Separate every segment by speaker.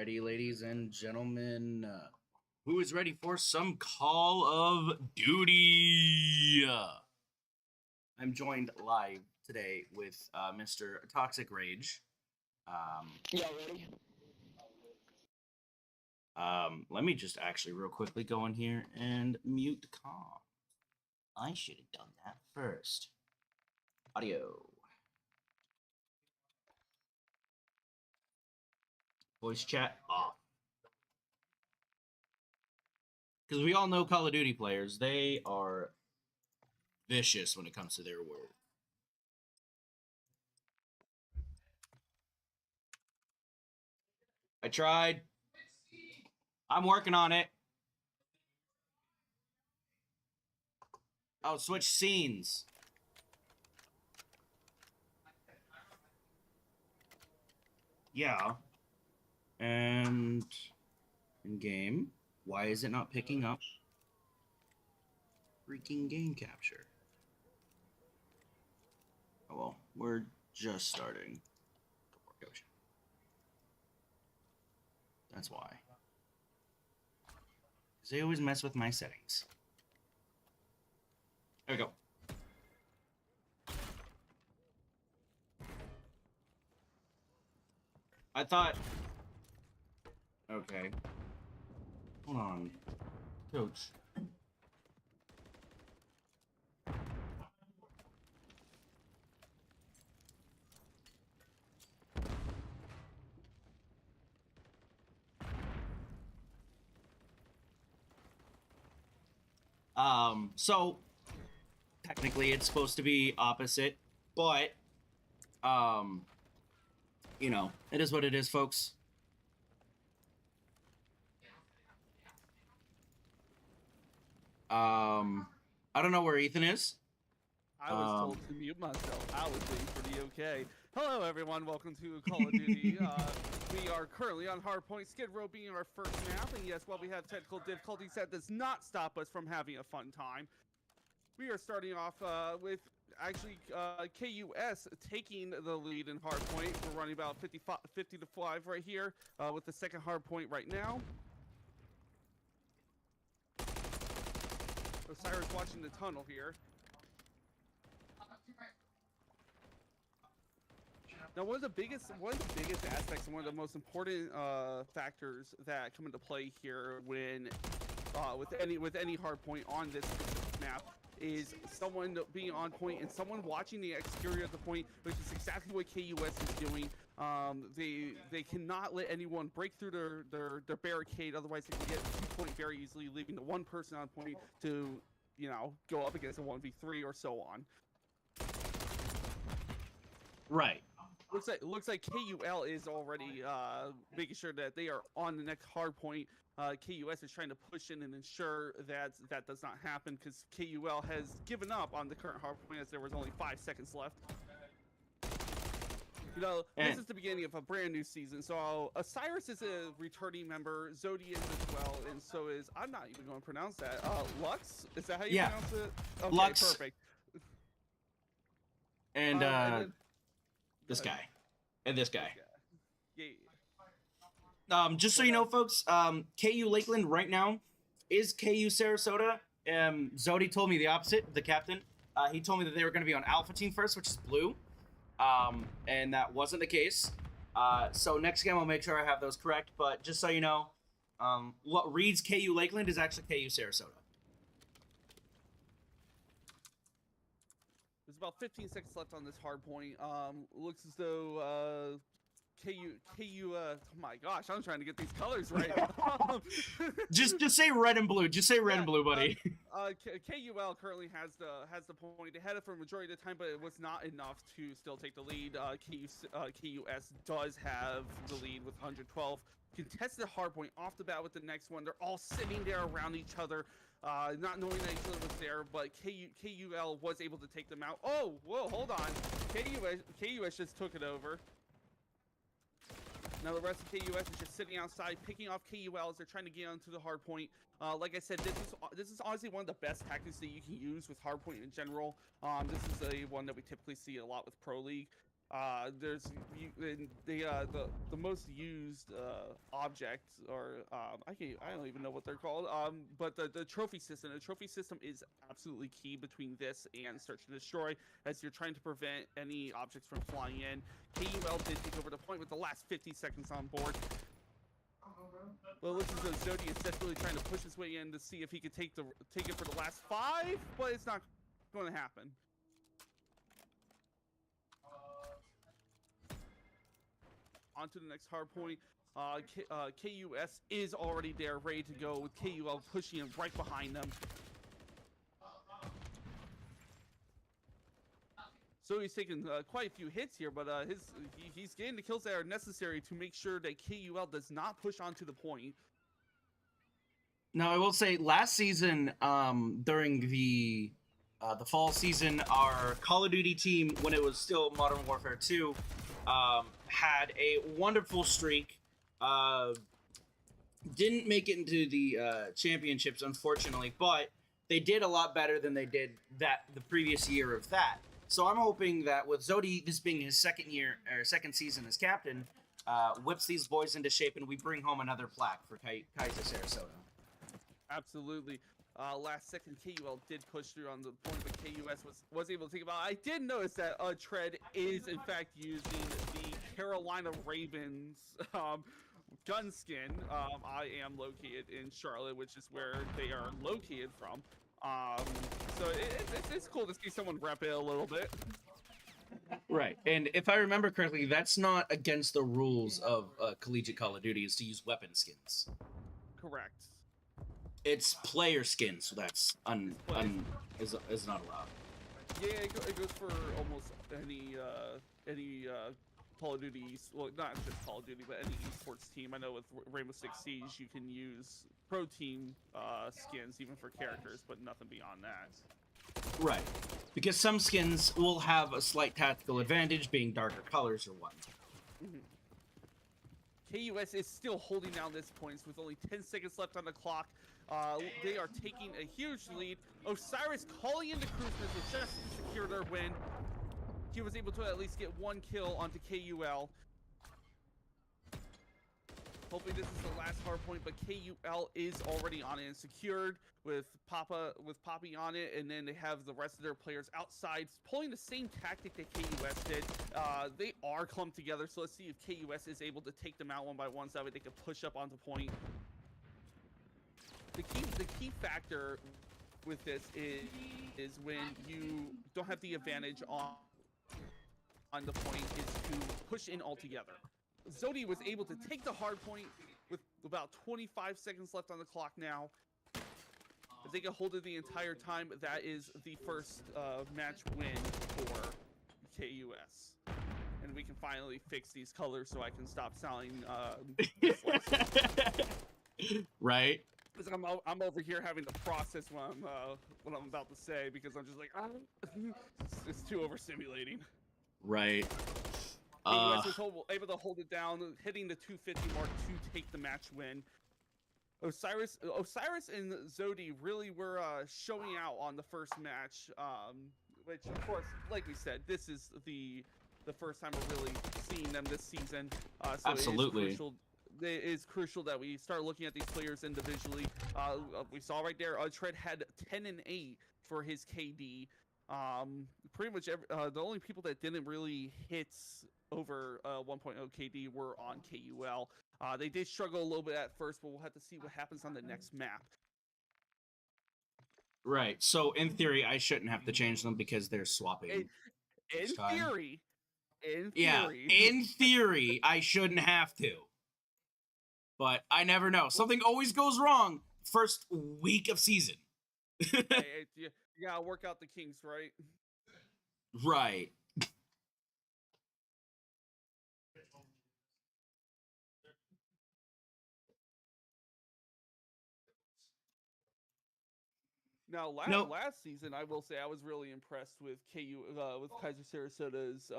Speaker 1: ready, ladies and gentlemen. Who is ready for some Call of Duty? I'm joined live today with Mr. Toxic Rage.
Speaker 2: Yeah, ready?
Speaker 1: Let me just actually real quickly go in here and mute Calm. I should have done that first. Audio. Voice chat off. Because we all know Call of Duty players, they are vicious when it comes to their word. I tried. I'm working on it. Oh, switch scenes. Yeah. And in game, why is it not picking up freaking game capture? Oh well, we're just starting. That's why. Because they always mess with my settings. There we go. I thought... Okay. Hold on. Coach. So technically it's supposed to be opposite, but you know, it is what it is, folks. I don't know where Ethan is.
Speaker 2: I was told to mute myself. I was waiting for the okay. Hello, everyone. Welcome to Call of Duty. We are currently on Hardpoint, Skid Row being our first map. And yes, while we have technical difficulties, that does not stop us from having a fun time. We are starting off with actually KUS taking the lead in Hardpoint. We're running about 50 to 5 right here with the second Hardpoint right now. Osiris watching the tunnel here. Now, one of the biggest aspects and one of the most important factors that come into play here when with any hard point on this map is someone being on point and someone watching the exterior of the point, which is exactly what KUS is doing. They cannot let anyone break through their barricade, otherwise they can get 2 point very easily, leaving the one person on point to, you know, go up against a 1v3 or so on.
Speaker 1: Right.
Speaker 2: Looks like KUL is already making sure that they are on the next hard point. KUS is trying to push in and ensure that that does not happen because KUL has given up on the current hard point as there was only 5 seconds left. You know, this is the beginning of a brand new season. So Osiris is a returning member, Zodi is as well, and so is, I'm not even going to pronounce that. Lux? Is that how you pronounce it? Okay,
Speaker 1: Lux.
Speaker 2: Perfect.
Speaker 1: And then, this guy. And this guy.
Speaker 2: Yeah.
Speaker 1: Just so you know, folks, KU Lakeland right now is KU Sarasota. Zodi told me the opposite, the captain. He told me that they were going to be on Alpha Team first, which is blue. And that wasn't the case. So next game I'll make sure I have those correct. But just so you know, what reads KU Lakeland is actually KU Sarasota.
Speaker 2: There's about 15 seconds left on this hard point. Looks as though oh my gosh, I'm trying to get these colors right.
Speaker 1: just say red and blue. Just say red and blue, buddy.
Speaker 2: KUL currently has the point. They had it for a majority of the time, but it was not enough to still take the lead. KUS does have the lead with 112. Contested hard point off the bat with the next one. They're all sitting there around each other, not knowing that each other was there, but KUL was able to take them out. Oh, whoa, hold on. KUS just took it over. Now the rest of KUS is just sitting outside, picking off KUL as they're trying to get onto the hard point. Like I said, this is honestly one of the best tactics that you can use with hard point in general. This is one that we typically see a lot with Pro League. The most used object, or I don't even know what they're called. But the trophy system. The trophy system is absolutely key between this and search and destroy, as you're trying to prevent any objects from flying in. KUL did take over the point with the last 50 seconds on board. Well, it looks as though Zodi is desperately trying to push his way in to see if he could take it for the last 5, but it's not going to happen. On to the next hard point. KUS is already there, ready to go, with KUL pushing him right behind them. So he's taking quite a few hits here, but he's getting the kills that are necessary to make sure that KUL does not push onto the point.
Speaker 1: Now, I will say, last season, during the fall season, our Call of Duty team, when it was still Modern Warfare 2, had a wonderful streak. Didn't make it into the championships, unfortunately, but they did a lot better than they did the previous year of that. So I'm hoping that with Zodi, this being his second season as captain, whips these boys into shape, and we bring home another plaque for Keiser Sarasota.
Speaker 2: Absolutely. Last second, KUL did push through on the point, but KUS was able to take about. I did notice that Tread is in fact using the Carolina Ravens gun skin. I am located in Charlotte, which is where they are located from. So it's cool to see someone rep it a little bit.
Speaker 1: Right, and if I remember correctly, that's not against the rules of collegiate Call of Duty, is to use weapon skins.
Speaker 2: Correct.
Speaker 1: It's player skins, so that's is not allowed.
Speaker 2: Yeah, it goes for almost any Call of Duty, well, not just Call of Duty, but any esports team. I know with Rainbow Six Siege, you can use pro team skins even for characters, but nothing beyond that.
Speaker 1: Right, because some skins will have a slight tactical advantage, being darker colors or whatnot.
Speaker 2: KUS is still holding down this points with only 10 seconds left on the clock. They are taking a huge lead. Osiris calling in the cruise missile just to secure their win. He was able to at least get 1 kill onto KUL. Hopefully this is the last hard point, but KUL is already on it and secured with Poppy on it, and then they have the rest of their players outside pulling the same tactic that KUS did. They are clumped together, so let's see if KUS is able to take them out one by one so that way they can push up onto point. The key factor with this is when you don't have the advantage on the point is to push in altogether. Zodi was able to take the hard point with about 25 seconds left on the clock now. If they can hold it the entire time, that is the first match win for KUS. And we can finally fix these colors so I can stop sounding
Speaker 1: Right.
Speaker 2: Because I'm over here having to process what I'm about to say, because I'm just like, it's too overstimulating.
Speaker 1: Right.
Speaker 2: KUS was able to hold it down, hitting the 250 mark to take the match win. Osiris and Zodi really were showing out on the first match, which of course, like we said, this is the first time we're really seeing them this season. So
Speaker 1: absolutely.
Speaker 2: It is crucial that we start looking at these players individually. We saw right there, Tread had 10 and 8 for his KD. Pretty much the only people that didn't really hit over 1.0 KD were on KUL. They did struggle a little bit at first, but we'll have to see what happens on the next map.
Speaker 1: Right. So in theory, I shouldn't have to change them because they're swapping.
Speaker 2: In theory,
Speaker 1: in theory, I shouldn't have to. But I never know. Something always goes wrong first week of season.
Speaker 2: Hey, you gotta work out the kinks, right?
Speaker 1: Right.
Speaker 2: Now, last season, I will say I was really impressed with with Keiser Sarasota's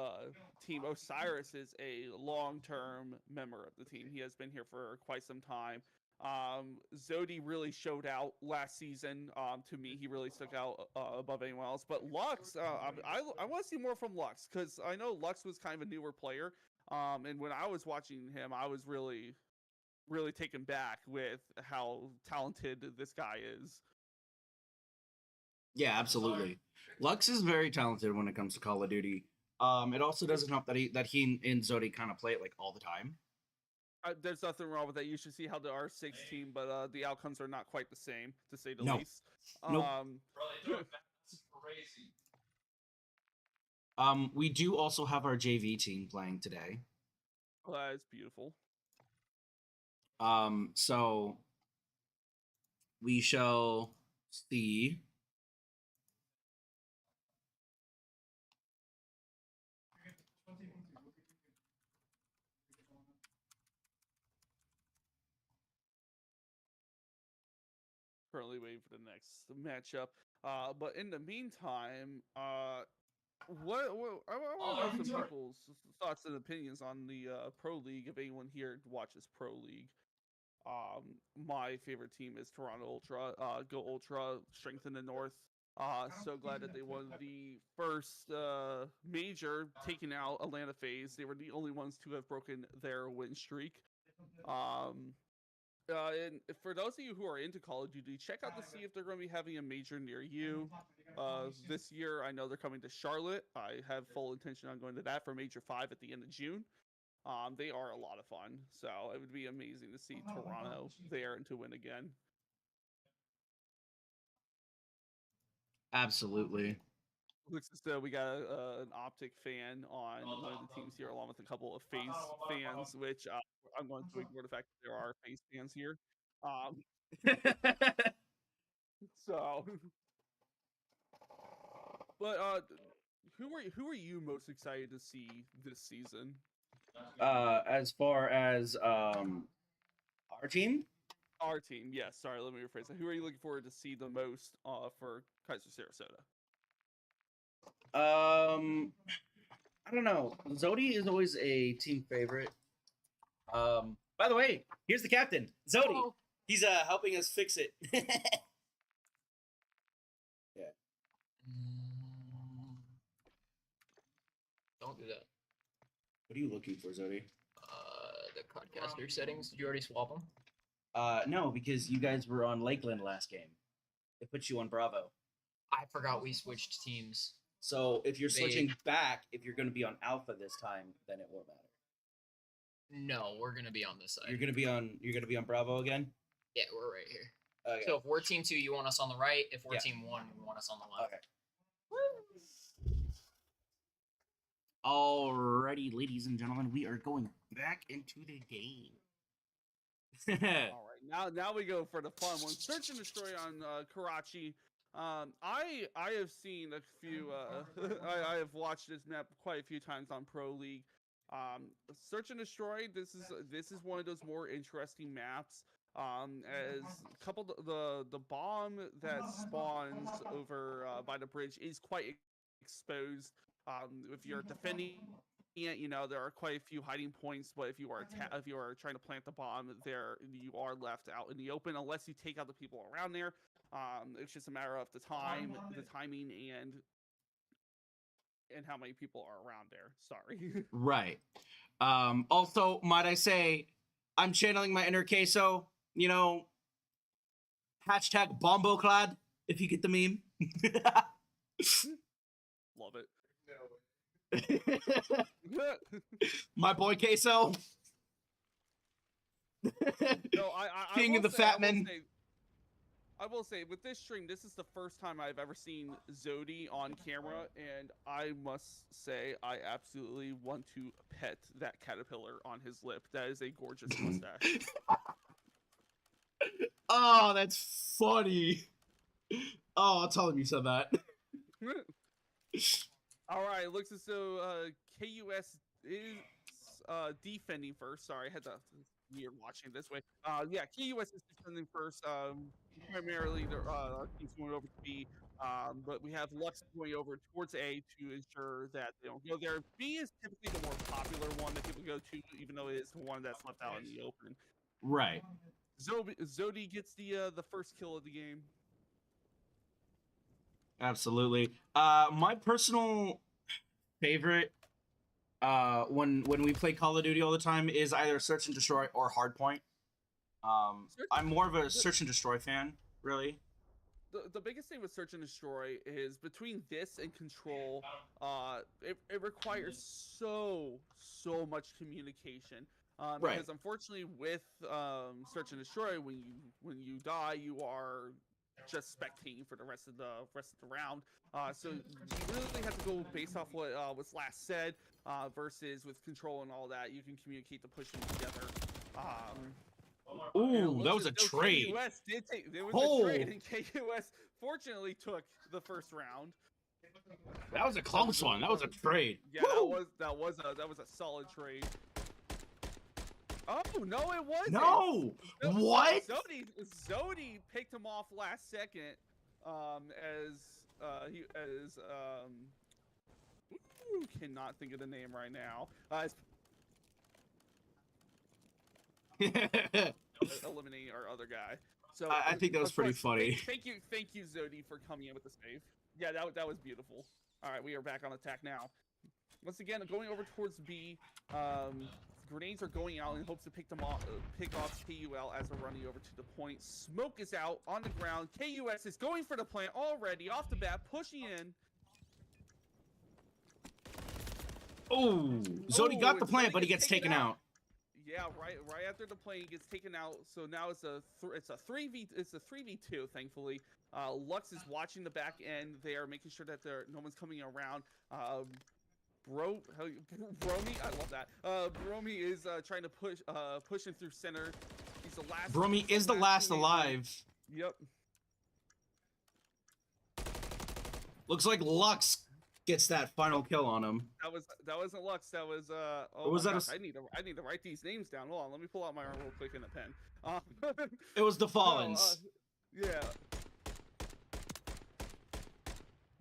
Speaker 2: team. Osiris is a long-term member of the team. He has been here for quite some time. Zodi really showed out last season. To me, he really stuck out above anyone else. But Lux, I want to see more from Lux because I know Lux was kind of a newer player. And when I was watching him, I was really, really taken back with how talented this guy is.
Speaker 1: Yeah, absolutely. Lux is very talented when it comes to Call of Duty. It also doesn't help that he and Zodi kind of play it like all the time.
Speaker 2: There's nothing wrong with that. You should see how the R6 team, but the outcomes are not quite the same, to say the
Speaker 1: No.
Speaker 2: least.
Speaker 1: Nope.
Speaker 3: That's crazy.
Speaker 1: We do also have our JV team playing today.
Speaker 2: It's beautiful.
Speaker 1: So we shall see.
Speaker 2: Currently waiting for the next matchup. But in the meantime, what I want to know some people's thoughts and opinions on the Pro League. If anyone here watches Pro League, my favorite team is Toronto Ultra. Go Ultra, strength in the north. So glad that they won the first major, taking out Atlanta FaZe. They were the only ones to have broken their win streak. And for those of you who are into Call of Duty, check out to see if they're going to be having a major near you. This year, I know they're coming to Charlotte. I have full intention on going to that for Major 5 at the end of June. They are a lot of fun, so it would be amazing to see Toronto there and to win again.
Speaker 1: Absolutely.
Speaker 2: Looks as though we got an Optic fan on one of the teams here, along with a couple of FaZe fans, which I'm going to ignore the fact that there are FaZe fans here. So, but who are you most excited to see this season?
Speaker 1: As far as our team,
Speaker 2: Our team, yes. Sorry, let me rephrase that. Who are you looking forward to see the most for Keiser Sarasota?
Speaker 1: I don't know. Zodi is always a team favorite. By the way, here's the captain, Zodi.
Speaker 3: Oh.
Speaker 1: He's helping us fix it. Yeah.
Speaker 3: Don't do that.
Speaker 1: What are you looking for, Zodi?
Speaker 3: The podcaster settings. Did you already swap them?
Speaker 1: No, because you guys were on Lakeland last game. It put you on Bravo.
Speaker 3: I forgot we switched teams.
Speaker 1: So if you're switching back, if you're going to be on Alpha this time, then it won't matter.
Speaker 3: No, we're gonna be on this side.
Speaker 1: You're going to be on Bravo again?
Speaker 3: Yeah, we're right here.
Speaker 1: Okay.
Speaker 3: So if we're team 2, you want us on the right. If we're
Speaker 1: Yeah.
Speaker 3: team 1, you want us on the left.
Speaker 1: Okay. Alrighty, ladies and gentlemen, we are going back into the game.
Speaker 2: All right, now we go for the fun one. Search and Destroy on Karachi. I have seen a few. I have watched this map quite a few times on Pro League. Search and Destroy. This is one of those more interesting maps. As a couple the bomb that spawns over by the bridge is quite exposed. If you're defending it, you know there are quite a few hiding points. But if you are trying to plant the bomb, there you are left out in the open unless you take out the people around there. It's just a matter of the timing, and how many people are around there. Sorry.
Speaker 1: Right. Also, might I say, I'm channeling my inner queso. You know, hashtag bomboclad, if you get the meme.
Speaker 2: Love it.
Speaker 1: My boy queso.
Speaker 2: No,
Speaker 1: King
Speaker 2: will
Speaker 1: of the
Speaker 2: say-
Speaker 1: fat men.
Speaker 2: I will say, with this stream, this is the first time I've ever seen Zodi on camera, and I must say I absolutely want to pet that caterpillar on his lip. That is a gorgeous mustache.
Speaker 1: Oh, that's funny. Oh, I'll tell him you said that.
Speaker 2: All right, looks as though KUS is defending first. Sorry, I had to weird watching it this way. Yeah, KUS is defending first. Primarily, our team's going over to B, but we have Lux going over towards A to ensure that they don't go there. B is typically the more popular one that people go to, even though it is the one that's left out in the open.
Speaker 1: Right.
Speaker 2: Zodi gets the first kill of the game.
Speaker 1: Absolutely. My personal favorite when we play Call of Duty all the time is either Search and Destroy or Hardpoint. I'm more of a Search and Destroy fan, really.
Speaker 2: The biggest thing with Search and Destroy is between this and Control, it requires so much communication.
Speaker 1: Right.
Speaker 2: Because unfortunately, with Search and Destroy, when you die, you are just spectating for the rest of the round. So you really have to go based off what was last said, versus with Control and all that, you can communicate the pushing together.
Speaker 1: Ooh, that was a trade.
Speaker 2: KUS did take. There was a trade, and KUS fortunately took the first round.
Speaker 1: That was a close one. That was a trade.
Speaker 2: Yeah, that was a solid trade. Oh no, it wasn't.
Speaker 1: No, what?
Speaker 2: Zodi picked him off last second. Cannot think of the name right now. Eliminating our other guy. So
Speaker 1: I think that was pretty funny.
Speaker 2: Thank you, Zodi, for coming in with the save. Yeah, that was beautiful. All right, we are back on attack now. Once again, going over towards B. Grenades are going out in hopes to pick off KUL as they're running over to the point. Smoke is out on the ground. KUS is going for the plant already off the bat, pushing in.
Speaker 1: Oh, Zodi got the plant, but he gets taken out.
Speaker 2: Yeah, right after the plane gets taken out. So now it's a 3v2. Thankfully, Lux is watching the back end. They are making sure that no one's coming around. Bromy, I love that. Bromy is trying to push him through center. He's the last.
Speaker 1: Bromy is the last alive.
Speaker 2: Yep.
Speaker 1: Looks like Lux gets that final kill on him.
Speaker 2: That wasn't Lux. That was
Speaker 1: Oh, was that
Speaker 2: gosh, I need to write these names down. Hold on, let me pull out my arm real quick in a pen.
Speaker 1: It was the Fallens.
Speaker 2: Yeah.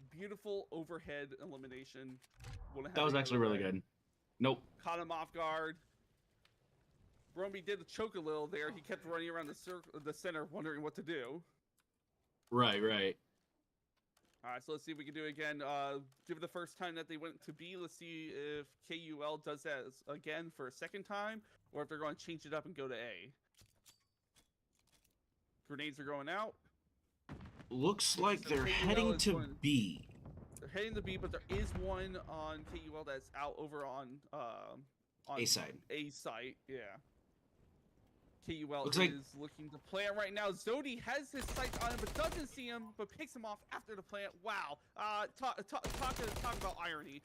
Speaker 2: Beautiful overhead elimination.
Speaker 1: That was actually really good. Nope.
Speaker 2: Caught him off guard. Bromy did choke a little there. He kept running around the center, wondering what to do.
Speaker 1: Right.
Speaker 2: All right, so let's see if we can do it again. Give it the first time that they went to B. Let's see if KUL does that again for a second time, or if they're going to change it up and go to A. Grenades are going out.
Speaker 1: Looks like they're heading to B.
Speaker 2: They're heading to B, but there is one on KUL that's out over on
Speaker 1: A side.
Speaker 2: A site, yeah. KUL
Speaker 1: looks
Speaker 2: is looking to plant right now. Zodi has his sights on him, but doesn't see him, but picks him off after the plant. Wow. Talk about irony.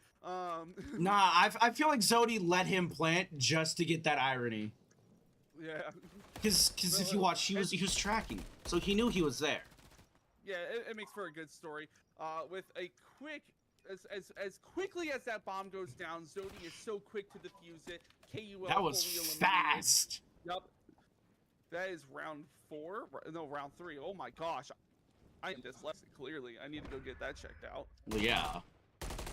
Speaker 1: Nah, I feel like Zodi let him plant just to get that irony.
Speaker 2: Yeah.
Speaker 1: Because if you watch, he was tracking, so he knew he was there.
Speaker 2: Yeah, it makes for a good story. With a quick, as quickly as that bomb goes down, Zodi is so quick to defuse it. KUL
Speaker 1: that was fast.
Speaker 2: Yep. That is round 4. No, round 3. Oh my gosh. I am dyslexic, clearly. I need to go get that checked out.
Speaker 1: Well, yeah.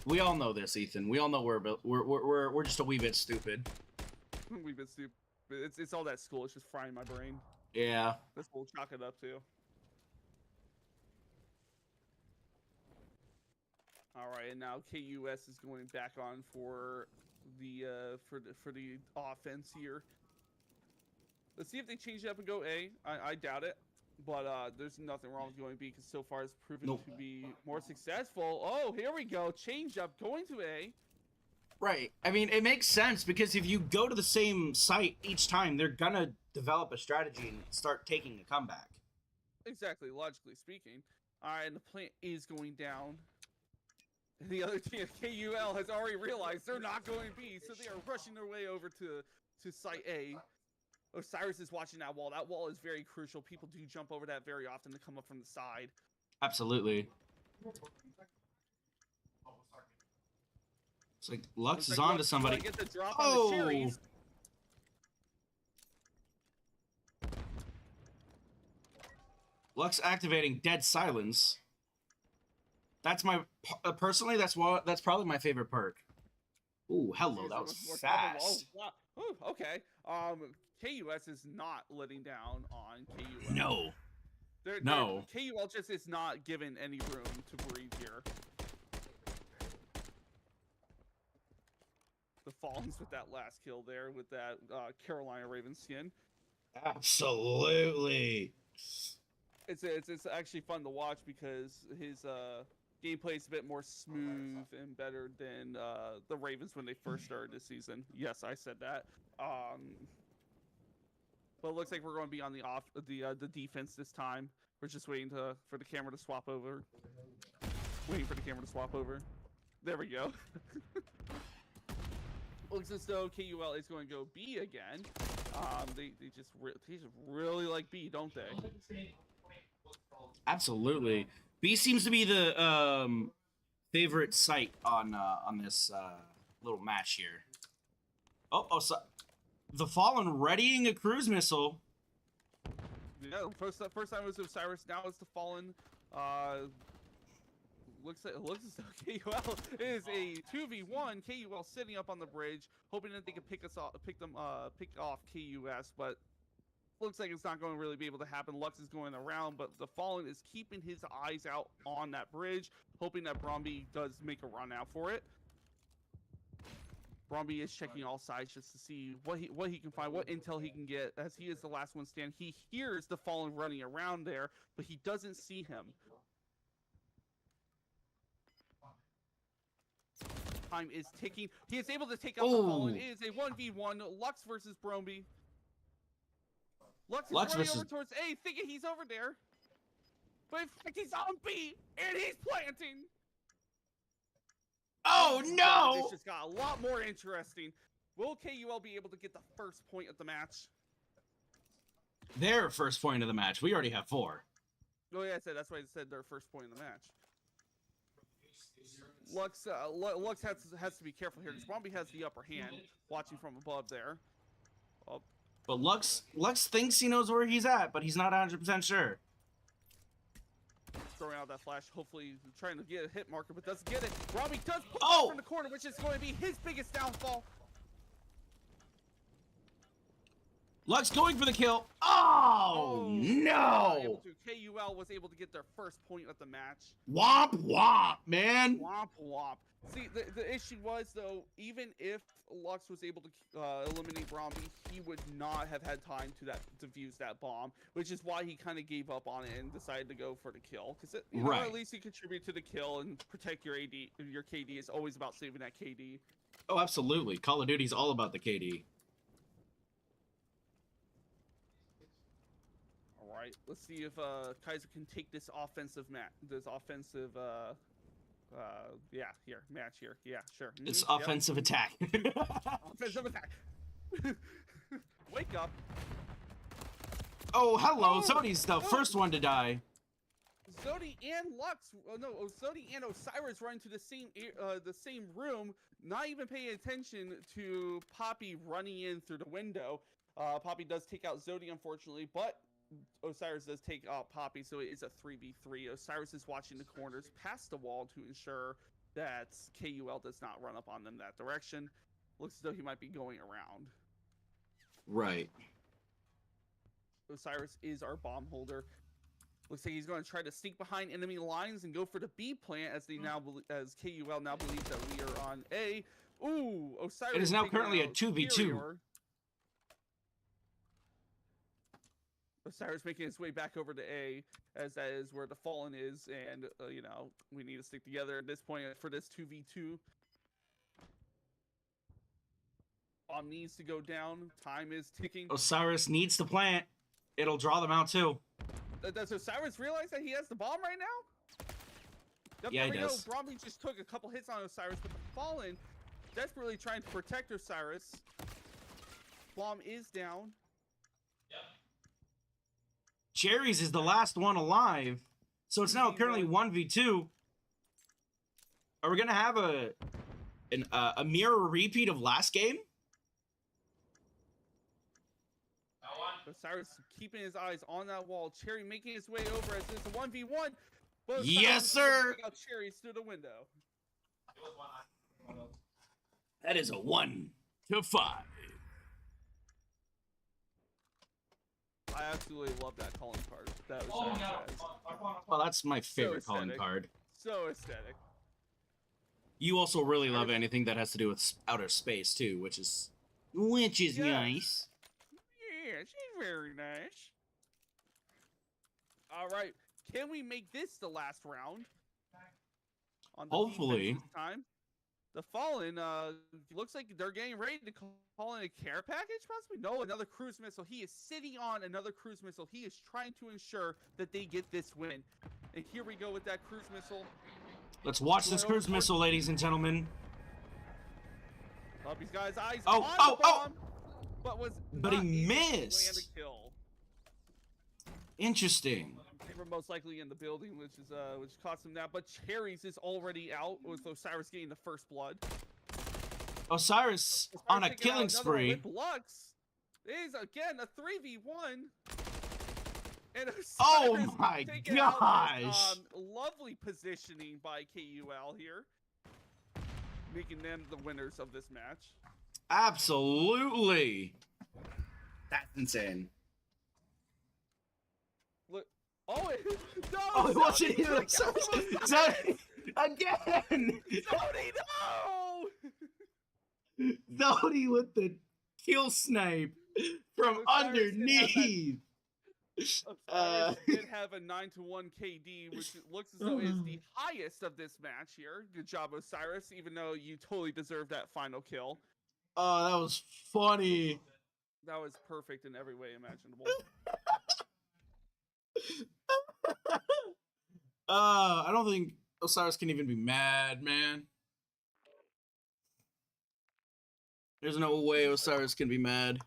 Speaker 1: We all know this, Ethan. We all know we're just a wee bit stupid.
Speaker 2: Wee bit stupid. It's all that school. It's just frying my brain.
Speaker 1: Yeah.
Speaker 2: This will chalk it up too. All right, and now KUS is going back on for the offense here. Let's see if they change it up and go A. I doubt it, but there's nothing wrong with going B because so far it's proven to be more successful. Oh, here we go. Change up, going to A.
Speaker 1: Right. I mean, it makes sense because if you go to the same site each time, they're gonna develop a strategy and start taking a comeback.
Speaker 2: Exactly, logically speaking. All right, and the plant is going down. The other team, KUL, has already realized they're not going B, so they are rushing their way over to site A. Osiris is watching that wall. That wall is very crucial. People do jump over that very often to come up from the side.
Speaker 1: Absolutely. It's like Lux is on to somebody.
Speaker 2: Get the drop on the cherries.
Speaker 1: Lux activating Dead Silence. That's my personally. That's probably my favorite perk. Ooh, hello, that was fast.
Speaker 2: Ooh, okay. KUS is not letting down on KUL.
Speaker 1: No.
Speaker 2: No. KUL just is not given any room to breathe here. The Fallens with that last kill there with that Carolina Raven skin.
Speaker 1: Absolutely.
Speaker 2: It's actually fun to watch because his gameplay is a bit more smooth and better than the Ravens when they first started this season. Yes, I said that. But it looks like we're going to be on the defense this time. We're just waiting for the camera to swap over. Waiting for the camera to swap over. There we go. Looks as though KUL is going to go B again. They just really like B, don't they?
Speaker 1: Absolutely. B seems to be the favorite site on this little match here. So the Fallen readying a cruise missile.
Speaker 2: Yeah, first time it was Osiris, now it's the Fallen. Looks as though KUL is a 2v1. KUL sitting up on the bridge, hoping that they can pick off KUS, but looks like it's not going to really be able to happen. Lux is going around, but the Fallen is keeping his eyes out on that bridge, hoping that Bromby does make a run out for it. Bromby is checking all sides just to see what he can find, what intel he can get, as he is the last one stand. He hears the Fallen running around there, but he doesn't see him. Time is ticking. He is able to take out the Fallen. It is a 1v1. Lux versus Bromby. Lux is running over towards A, thinking he's over there. But in fact, he's on B, and he's planting.
Speaker 1: Oh, no!
Speaker 2: This just got a lot more interesting. Will KUL be able to get the first point of the match?
Speaker 1: Their first point of the match. We already have 4.
Speaker 2: Oh, yeah, that's why I said their first point of the match. Lux has to be careful here, because Bromby has the upper hand, watching from above there.
Speaker 1: But Lux thinks he knows where he's at, but he's not 100% sure.
Speaker 2: Throwing out that flash, hopefully trying to get a hit marker, but doesn't get it. Bromby does push off in the corner, which is going to be his biggest downfall.
Speaker 1: Lux going for the kill. Oh no!
Speaker 2: KUL was able to get their first point of the match.
Speaker 1: Womp womp, man.
Speaker 2: Womp womp. See, the issue was, though, even if Lux was able to eliminate Bromby, he would not have had time to defuse that bomb, which is why he kind of gave up on it and decided to go for the kill. Because at least you contribute to the kill and protect your AD. Your KD is always about saving that KD.
Speaker 1: Oh, absolutely. Call of Duty's all about the KD.
Speaker 2: All right, let's see if Keiser can take this offensive match. Match here. Yeah, sure.
Speaker 1: It's offensive attack.
Speaker 2: Offensive attack. Wake up.
Speaker 1: Oh, hello. Zodi's the first one to die.
Speaker 2: Zodi and Zodi and Osiris run to the same room, not even paying attention to Poppy running in through the window. Poppy does take out Zodi, unfortunately, but Osiris does take out Poppy, so it is a 3v3. Osiris is watching the corners past the wall to ensure that KUL does not run up on them that direction. Looks as though he might be going around.
Speaker 1: Right.
Speaker 2: Osiris is our bomb holder. Looks like he's going to try to sneak behind enemy lines and go for the B plant as KUL now believes that we are on A. Ooh, Osiris.
Speaker 1: It is now currently a 2v2.
Speaker 2: Osiris making his way back over to A, as that is where the Fallen is, and we need to stick together at this point for this 2v2. Bomb needs to go down. Time is ticking.
Speaker 1: Osiris needs to plant. It'll draw them out too.
Speaker 2: Does Osiris realize that he has the bomb right now?
Speaker 1: Yeah, he does.
Speaker 2: Bromby just took a couple hits on Osiris, but the Fallen desperately trying to protect Osiris. Bomb is down.
Speaker 1: Cherries is the last one alive, so it's now currently 1v2. Are we gonna have a mirror repeat of last game?
Speaker 2: Osiris keeping his eyes on that wall. Cherry making his way over as it's a 1v1. But
Speaker 1: yes, sir.
Speaker 2: Out Cherries through the window.
Speaker 1: That is a 1-5.
Speaker 2: I absolutely love that calling card. That was very badass.
Speaker 1: Well, that's my favorite calling
Speaker 2: aesthetic.
Speaker 1: card.
Speaker 2: So aesthetic.
Speaker 1: You also really love anything that has to do with outer space too, which is
Speaker 2: Yes.
Speaker 1: nice.
Speaker 2: Yeah, she's very nice. All right, can we make this the last round? On the
Speaker 1: Hopefully.
Speaker 2: defense this time. The Fallen looks like they're getting ready to call in a care package, possibly. No, another cruise missile. He is sitting on another cruise missile. He is trying to ensure that they get this win. And here we go with that cruise missile.
Speaker 1: Let's watch this cruise missile, ladies and gentlemen.
Speaker 2: Puppy's got his eyes
Speaker 1: Oh,
Speaker 2: on
Speaker 1: oh,
Speaker 2: the bomb,
Speaker 1: But he
Speaker 2: not able to
Speaker 1: missed.
Speaker 2: land a kill.
Speaker 1: Interesting.
Speaker 2: They were most likely in the building, which cost him that. But Cherries is already out, with Osiris getting the first blood.
Speaker 1: Osiris on a killing spree.
Speaker 2: Lux is again a 3v1. And Osiris
Speaker 1: Oh my
Speaker 2: taken out
Speaker 1: gosh!
Speaker 2: with, lovely positioning by KUL here, making them the winners of this match.
Speaker 1: Absolutely. That's insane.
Speaker 2: Look, oh, no!
Speaker 1: Oh, it wasn't even
Speaker 2: Osiris!
Speaker 1: Zody again.
Speaker 2: Zody, no!
Speaker 1: Zody with the kill snipe from underneath.
Speaker 2: Osiris did have a 9-1 KD, which looks as though is the highest of this match here. Good job, Osiris, even though you totally deserved that final kill.
Speaker 1: Oh, that was funny.
Speaker 2: That was perfect in every way imaginable.
Speaker 1: I don't think Osiris can even be mad, man. There's no way Osiris can be mad.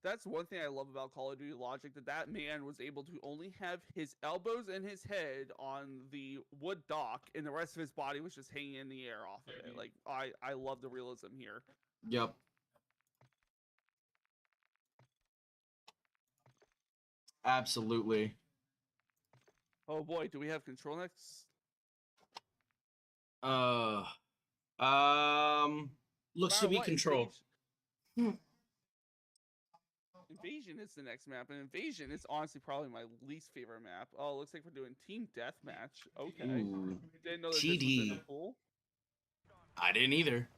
Speaker 2: That's one thing I love about Call of Duty Logic, that man was able to only have his elbows and his head on the wood dock, and the rest of his body was just hanging in the air off of it. Like, I love the realism here.
Speaker 1: Yep. Absolutely.
Speaker 2: Oh boy, do we have control next?
Speaker 1: Looks to be control.
Speaker 2: Invasion is the next map, and Invasion is honestly probably my least favorite map. Oh, looks like we're doing team deathmatch. Okay.
Speaker 1: Ooh.
Speaker 2: Didn't know that this was in the
Speaker 1: TD.
Speaker 2: pool.
Speaker 1: I didn't either.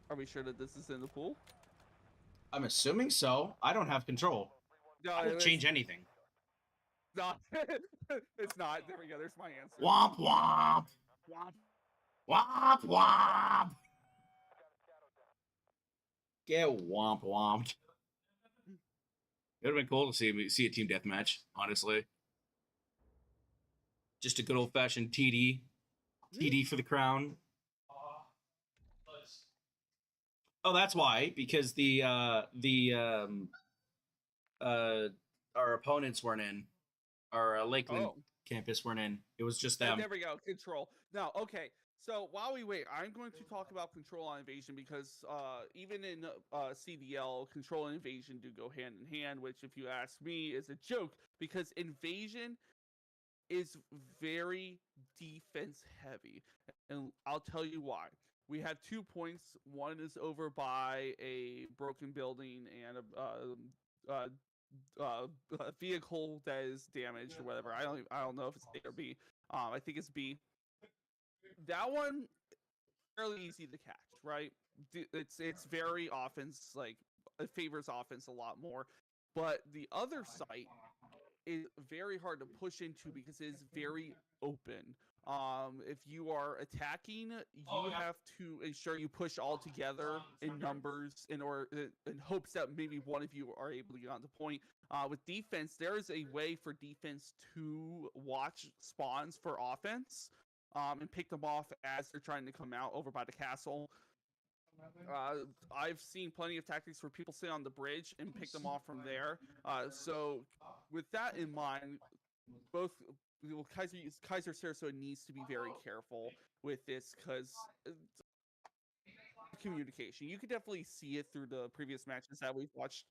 Speaker 2: Are we sure that this is in the pool?
Speaker 1: I'm assuming so. I don't have control.
Speaker 2: No,
Speaker 1: I don't change anything.
Speaker 2: Not. It's not. There we go. There's my answer.
Speaker 1: Womp womp.
Speaker 2: Womp.
Speaker 1: Womp womp. Get womp womped. It would have been cool to see a team deathmatch, honestly. Just a good old fashioned TD. TD for the crown. Oh, that's why, because our opponents weren't in. Our Lakeland campus weren't in. It was just them.
Speaker 2: There we go. Control. Now, okay. So while we wait, I'm going to talk about control and invasion, because even in CDL, control and invasion do go hand in hand, which, if you ask me, is a joke, because invasion is very defense heavy, and I'll tell you why. We have 2 points. One is over by a broken building and a vehicle that is damaged or whatever. I don't know if it's A or B. I think it's B. That one fairly easy to catch, right? It's very offense, like it favors offense a lot more. But the other site is very hard to push into because it is very open. If you are attacking, you have to ensure you push all together in numbers in hopes that maybe one of you are able to get on the point. With defense, there is a way for defense to watch spawns for offense and pick them off as they're trying to come out over by the castle. I've seen plenty of tactics where people sit on the bridge and pick them off from there. So with that in mind, both Keiser Sarasota needs to be very careful with this, because communication. You could definitely see it through the previous matches that we've watched.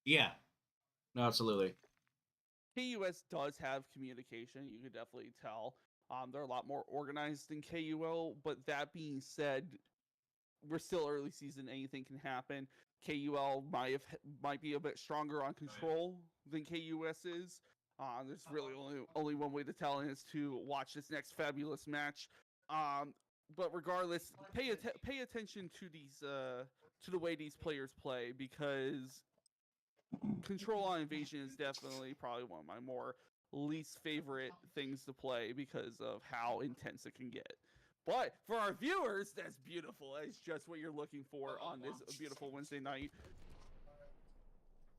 Speaker 1: Yeah. No, absolutely.
Speaker 2: KUS does have communication, you could definitely tell. They're a lot more organized than KUL, but that being said, we're still early season. Anything can happen. KUL might be a bit stronger on control than KUS is. There's really only one way to tell, and it's to watch this next fabulous match. But regardless, pay attention to these to the way these players play, because control on invasion is definitely probably one of my more least favorite things to play because of how intense it can get. But for our viewers, that's beautiful. That's just what you're looking for on this beautiful Wednesday night.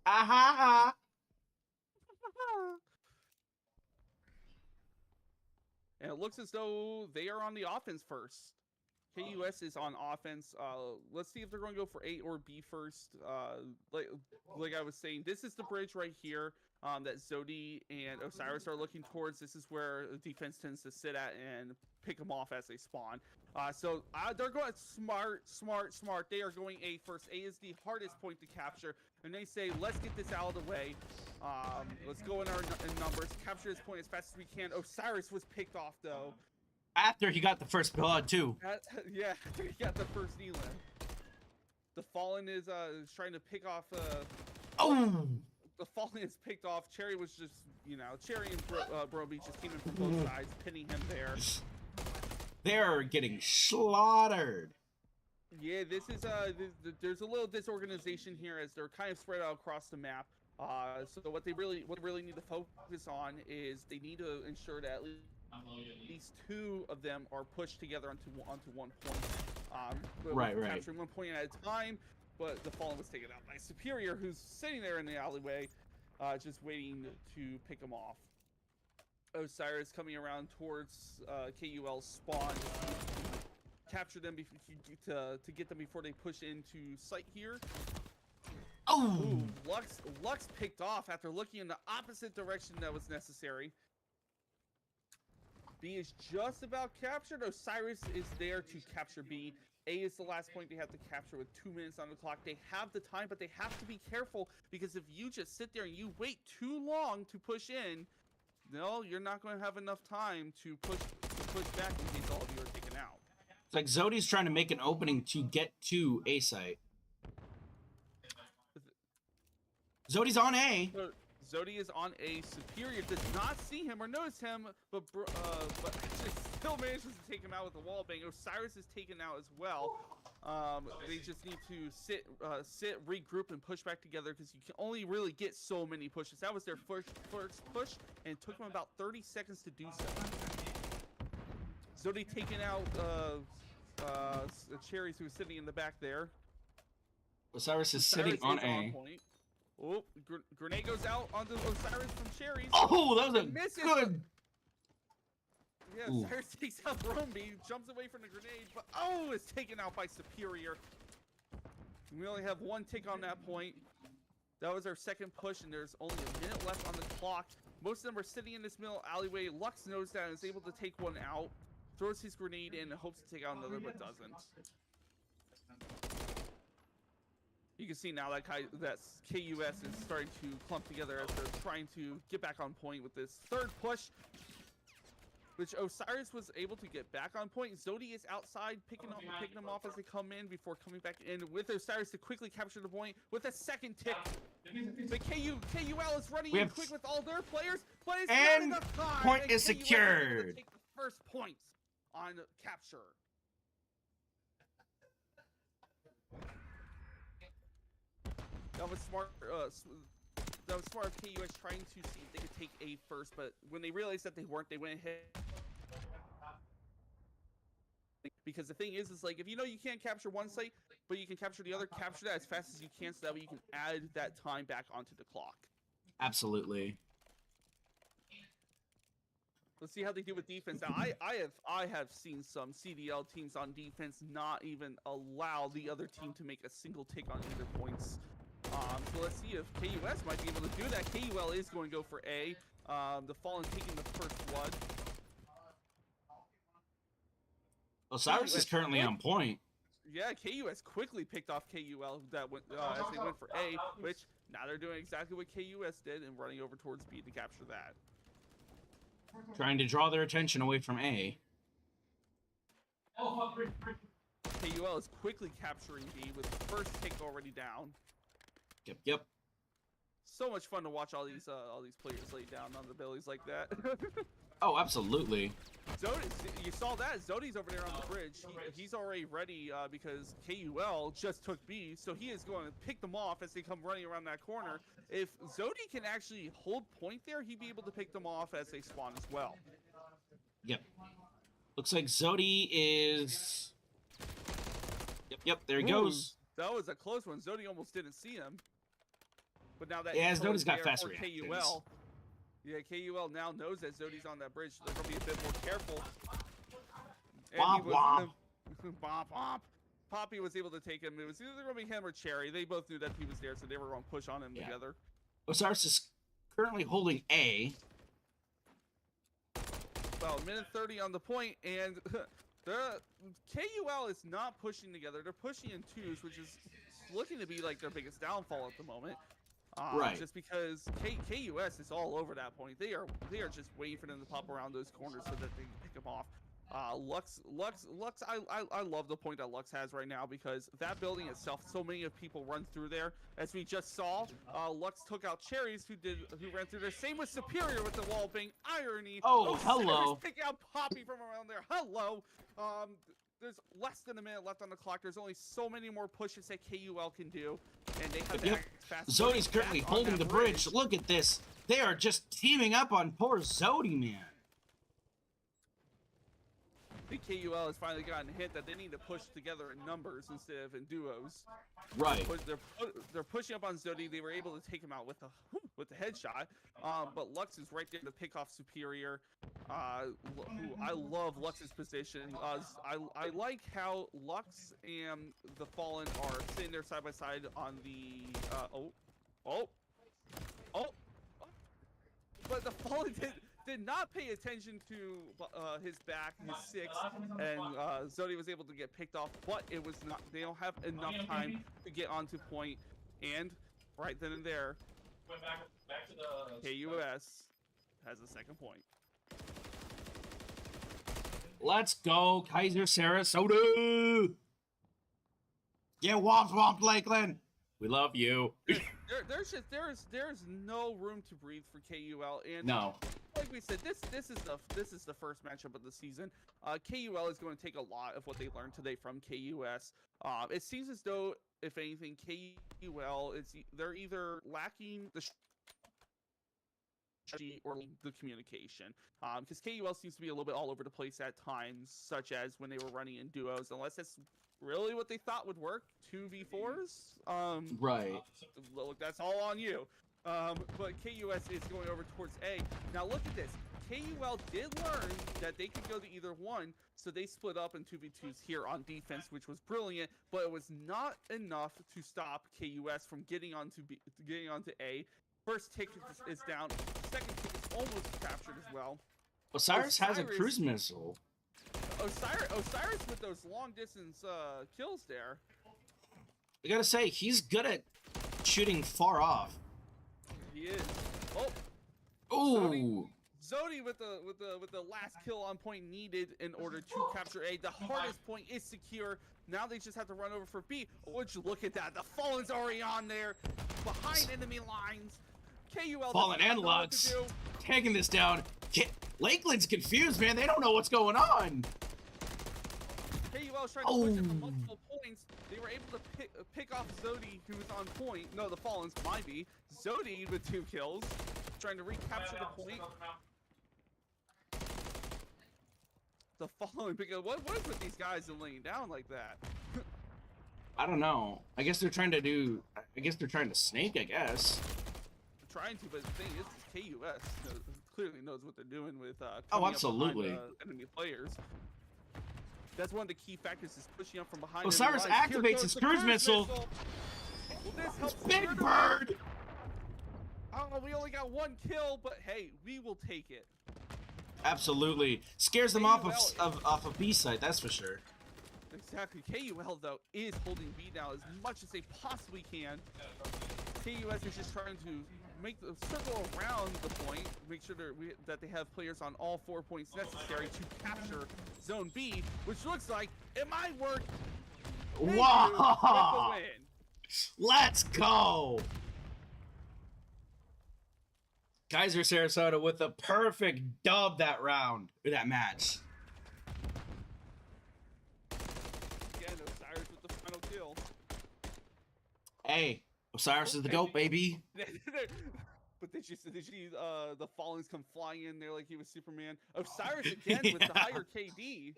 Speaker 1: Aha!
Speaker 2: And it looks as though they are on the offense first. KUS is on offense. Let's see if they're going to go for A or B first. Like I was saying, this is the bridge right here that Zodi and Osiris are looking towards. This is where the defense tends to sit at and pick them off as they spawn. So they're going smart. They are going A first. A is the hardest point to capture. And they say, let's get this out of the way. Let's go in our numbers. Capture this point as fast as we can. Osiris was picked off, though.
Speaker 1: After he got the first blood, too.
Speaker 2: Yeah, after he got the first elim. The Fallen is trying to pick off...
Speaker 1: Oh!
Speaker 2: The Fallen is picked off. Cherry was just, Cherry and Broby just came in from both sides, pinning him there.
Speaker 1: They're getting slaughtered.
Speaker 2: Yeah, this is there's a little disorganization here as they're kind of spread out across the map. So what they really need to focus on is they need to ensure that at least two of them are pushed together onto 1 point.
Speaker 1: Right.
Speaker 2: Capturing 1 point at a time, but the Fallen was taken out by Superior, who's sitting there in the alleyway, just waiting to pick him off. Osiris coming around towards KUL's spawn to capture them to get them before they push into sight here.
Speaker 1: Oh!
Speaker 2: Ooh, Lux picked off after looking in the opposite direction that was necessary. B is just about captured. Osiris is there to capture B. A is the last point they have to capture with 2 minutes on the clock. They have the time, but they have to be careful, because if you just sit there and you wait too long to push in, no, you're not going to have enough time to push back in case all of you are taken out.
Speaker 1: It's like Zodi's trying to make an opening to get to A site. Zodi's on A.
Speaker 2: Zodi is on A. Superior does not see him or notice him, but actually still manages to take him out with a wall bang. Osiris is taken out as well. They just need to sit, regroup, and push back together, because you can only really get so many pushes. That was their first push, and it took them about 30 seconds to do so. Zodi taking out Cherries, who was sitting in the back there.
Speaker 1: Osiris is sitting on A.
Speaker 2: Point. Oh, grenade goes out onto Osiris from Cherries.
Speaker 1: Oh, that was a good...
Speaker 2: Yeah, Osiris takes out Bromby, jumps away from the grenade, but is taken out by Superior. We only have one tick on that point. That was our second push, and there's only a minute left on the clock. Most of them are sitting in this middle alleyway. Lux knows that and is able to take one out, throws his grenade in and hopes to take out another, but doesn't. You can see now that KUS is starting to clump together as they're trying to get back on point with this third push, which Osiris was able to get back on point. Zodi is outside picking them off as they come in before coming back in with Osiris to quickly capture the point with a second tick. The KUL is running in quick with all their players, but it's not enough time.
Speaker 1: Point is secured.
Speaker 2: To take the first points on capture. That was smart. That was smart of KUS trying to see if they could take A first, but when they realized that they weren't, they went ahead. Because the thing is like, if you know you can't capture one site, but you can capture the other, capture that as fast as you can, so that way you can add that time back onto the clock.
Speaker 1: Absolutely.
Speaker 2: Let's see how they do with defense. Now, I have seen some CDL teams on defense not even allow the other team to make a single tick on either points. So let's see if KUS might be able to do that. KUL is going to go for A. The Fallen taking the first blood.
Speaker 1: Osiris is currently on point.
Speaker 2: Yeah, KUS quickly picked off KUL that went, as they went for A, which now they're doing exactly what KUS did and running over towards B to capture that.
Speaker 1: Trying to draw their attention away from A.
Speaker 2: KUL is quickly capturing B with the first tick already down.
Speaker 1: Yep.
Speaker 2: So much fun to watch all these players lay down on the bellies like that.
Speaker 1: Oh, absolutely.
Speaker 2: Zodi, you saw that. Zodi's over there on the bridge. He's already ready because KUL just took B, so he is going to pick them off as they come running around that corner. If Zodi can actually hold point there, he'd be able to pick them off as they spawn as well.
Speaker 1: Yep. Looks like Zodi is... Yep, there he goes.
Speaker 2: That was a close one. Zodi almost didn't see him. But now that
Speaker 1: yeah, Zodi's got fast
Speaker 2: KUL,
Speaker 1: reactions.
Speaker 2: yeah, KUL now knows that Zodi's on that bridge. So they're going to be a bit more careful. And
Speaker 1: Womp womp.
Speaker 2: Bomp womp. Poppy was able to take him. It was either going to be him or Cherry. They both knew that he was there, so they were going to push on him together.
Speaker 1: Osiris is currently holding A.
Speaker 2: Well, minute 30 on the point, and the KUL is not pushing together. They're pushing in twos, which is looking to be like their biggest downfall at the moment.
Speaker 1: Right.
Speaker 2: Just because KUS is all over that point. They are just waiting for them to pop around those corners so that they can pick them off. Lux, I love the point that Lux has right now because that building itself, so many of people run through there. As we just saw, Lux took out Cherries who ran through there. Same with Superior with the wall bang. Irony.
Speaker 1: Oh, hello.
Speaker 2: Picking out Poppy from around there. Hello. There's less than a minute left on the clock. There's only so many more pushes that KUL can do, and they have to act fast.
Speaker 1: Zodi's currently holding the bridge. Look at this. They are just teaming up on poor Zodi, man.
Speaker 2: I think KUL has finally gotten a hint that they need to push together in numbers instead of in duos.
Speaker 1: Right.
Speaker 2: They're pushing up on Zodi. They were able to take him out with the headshot. But Lux is right there to pick off Superior. I love Lux's position. I like how Lux and the Fallen are sitting there side by side on the but the Fallen did not pay attention to his back, his six, and Zodi was able to get picked off, but it was not. They don't have enough time to get onto point, and right then and there, back to the KUS has a second point.
Speaker 1: Let's go, Keiser Sarasota! Yeah, womp Lakeland! We love you.
Speaker 2: There's no room to breathe for KUL, and
Speaker 1: no.
Speaker 2: Like we said, this is the first matchup of the season. KUL is going to take a lot of what they learned today from KUS. It seems as though, if anything, KUL they're either lacking the strategy or the communication. Because KUL seems to be a little bit all over the place at times, such as when they were running in duos, unless that's really what they thought would work, 2v4s.
Speaker 1: Right.
Speaker 2: Look, that's all on you. But KUS is going over towards A. Now look at this. KUL did learn that they could go to either one, so they split up in 2v2s here on defense, which was brilliant, but it was not enough to stop KUS from getting onto A. First tick is down. Second tick is almost captured as well.
Speaker 1: Osiris has a cruise missile.
Speaker 2: Osiris with those long distance kills there.
Speaker 1: I gotta say, he's good at shooting far off.
Speaker 2: He is.
Speaker 1: Ooh.
Speaker 2: Zodi with the last kill on point needed in order to capture A. The hardest point is secure. Now they just have to run over for B. Would you look at that? The Fallen's already on there, behind enemy lines. KUL
Speaker 1: Fallen and Lux taking this down. Lakeland's confused, man. They don't know what's going on.
Speaker 2: KUL is trying to push it for multiple points. They were able to pick off Zodi, who was on point. No, the Fallen's might be. Zodi with 2 kills, trying to recapture the point. The Fallen, because what is with these guys and laying down like that?
Speaker 1: I don't know. I guess they're trying to snake, I guess.
Speaker 2: They're trying to, but the thing is, KUS clearly knows what they're doing with
Speaker 1: oh, absolutely.
Speaker 2: Enemy players. That's one of the key factors, is pushing up from behind.
Speaker 1: Osiris activates his cruise missile.
Speaker 2: Well, this helps
Speaker 1: Big Bird!
Speaker 2: Oh, we only got 1 kill, but hey, we will take it.
Speaker 1: Absolutely. Scares them off of B site, that's for sure.
Speaker 2: Exactly. KUL, though, is holding B now as much as they possibly can. KUS is just trying to circle around the point, make sure that they have players on all 4 points necessary to capture Zone B, which looks like it might work.
Speaker 1: Wow!
Speaker 2: With the win.
Speaker 1: Let's go! Keiser Sarasota with a perfect dub that round, or that match.
Speaker 2: Again, Osiris with the final kill.
Speaker 1: Hey, Osiris is the GOAT, baby.
Speaker 2: But did you see the fallings come flying in there like he was Superman? Osiris again with the higher KD.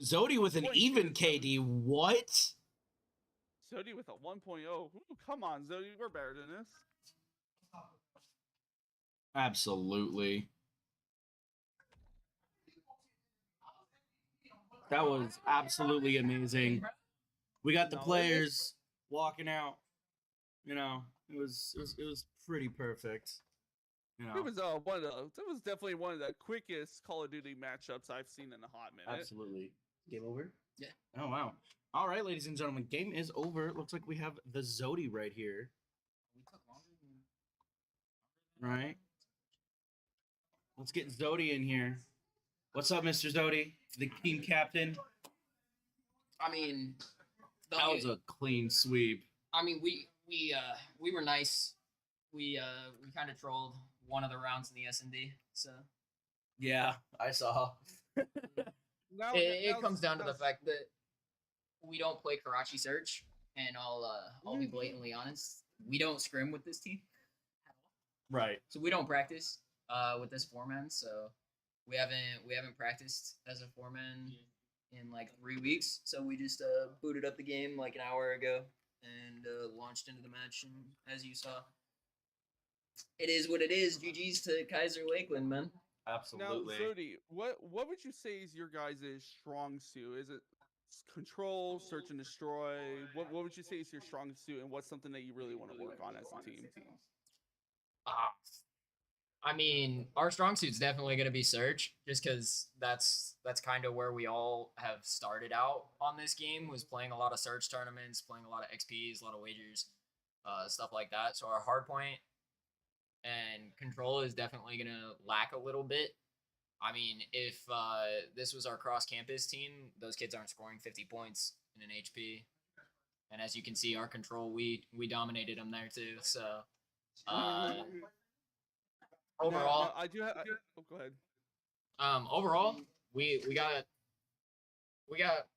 Speaker 1: Zodi with an even KD. What?
Speaker 2: Zodi with a 1.0. Ooh, come on, Zodi, we're better than this.
Speaker 1: Absolutely. That was absolutely amazing. We got the players walking out. You know, it was pretty perfect. You know,
Speaker 2: It was definitely one of the quickest Call of Duty matchups I've seen in a hot minute.
Speaker 1: absolutely. Game over?
Speaker 3: Yeah.
Speaker 1: Oh wow. All right, ladies and gentlemen, game is over. Looks like we have the Zodi right here. Right. Let's get Zodi in here. What's up, Mr. Zodi? The team captain.
Speaker 3: I mean,
Speaker 1: That was a clean sweep.
Speaker 3: I mean, we were nice. We kind of trolled one of the rounds in the S&D. So
Speaker 1: Yeah, I saw.
Speaker 3: it comes down to the fact that we don't play Karachi Search, and I'll be blatantly honest. We don't scrim with this team.
Speaker 1: Right.
Speaker 3: So we don't practice with this four-man, so we haven't practiced as a four-man in like 3 weeks. So we just booted up the game like an hour ago and launched into the match. And as you saw, it is what it is. GG's to Keiser Lakeland, man.
Speaker 1: Absolutely.
Speaker 2: Now, Zodi, what would you say is your guys' strong suit? Is it control, search and destroy? What would you say is your strong suit, and what's something that you really want to work on as a team?
Speaker 3: I mean, our strong suit's definitely going to be search, just because that's kind of where we all have started out on this game, was playing a lot of search tournaments, playing a lot of XPs, a lot of wagers, stuff like that. So our hard point and control is definitely going to lack a little bit. I mean, if this was our cross-campus team, those kids aren't scoring 50 points in an HP. And as you can see, our control, we dominated them there too. So overall,
Speaker 2: I do have. Go ahead.
Speaker 3: Overall, we got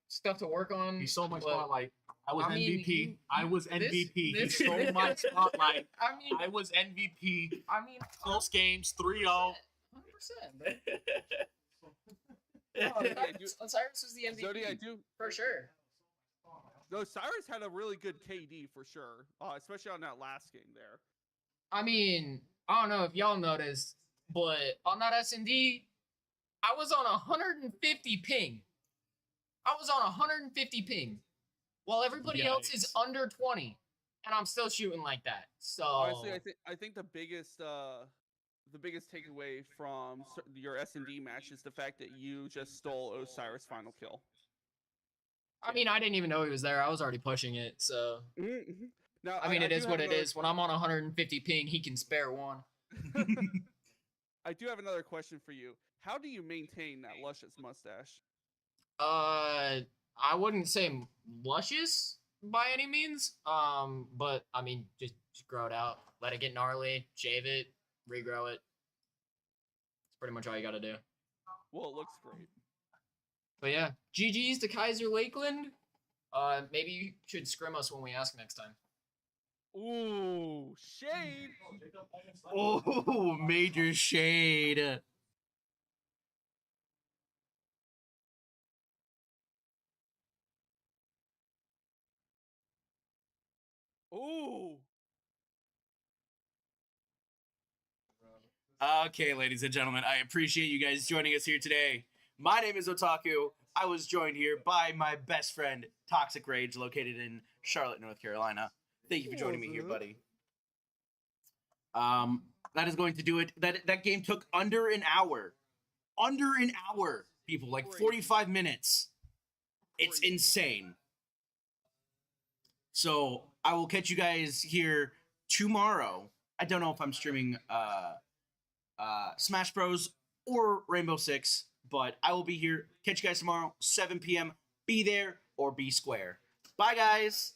Speaker 3: stuff to work on.
Speaker 4: He stole my
Speaker 3: but-
Speaker 4: spotlight. I was
Speaker 3: I mean,
Speaker 4: MVP. I was MVP. He
Speaker 3: this-
Speaker 4: stole my spotlight.
Speaker 3: I mean,
Speaker 4: I was MVP.
Speaker 3: I mean,
Speaker 4: Close games, 3-0.
Speaker 3: 100%.
Speaker 2: Yeah,
Speaker 3: Osiris was the MVP
Speaker 2: Zodi, I do.
Speaker 3: for sure.
Speaker 2: No, Cyrus had a really good KD for sure, especially on that last game there.
Speaker 3: I mean, I don't know if y'all noticed, but on that S&D, I was on 150 ping. I was on 150 ping, while everybody else is under 20, and I'm still shooting like that. So
Speaker 2: Honestly, I think the biggest takeaway from your S&D match is the fact that you just stole Osiris' final kill.
Speaker 3: I mean, I didn't even know he was there. I was already pushing it. So
Speaker 2: Now,
Speaker 3: I mean, it
Speaker 2: do
Speaker 3: is
Speaker 2: have
Speaker 3: what it
Speaker 2: another-
Speaker 3: is. When I'm on 150 ping, he can spare one.
Speaker 2: I do have another question for you. How do you maintain that luscious mustache?
Speaker 3: I wouldn't say luscious by any means. But I mean, just grow it out, let it get gnarly, shave it, regrow it. It's pretty much all you got to do.
Speaker 2: Well, it looks great.
Speaker 3: But yeah, GG's to Keiser Lakeland. Maybe you should scrim us when we ask next time.
Speaker 2: Ooh, shade.
Speaker 1: Oh, major shade.
Speaker 2: Ooh.
Speaker 1: Okay, ladies and gentlemen, I appreciate you guys joining us here today. My name is Otaku. I was joined here by my best friend, Toxic Rage, located in Charlotte, North Carolina. Thank you for joining me here, buddy. That is going to do it. That game took under an hour. Under an hour, people. Like 45 minutes. It's insane. So I will catch you guys here tomorrow, I don't know if I'm streaming Smash Bros or Rainbow Six, but I will be here. Catch you guys tomorrow, 7 p.m. Be there or be square. Bye, guys.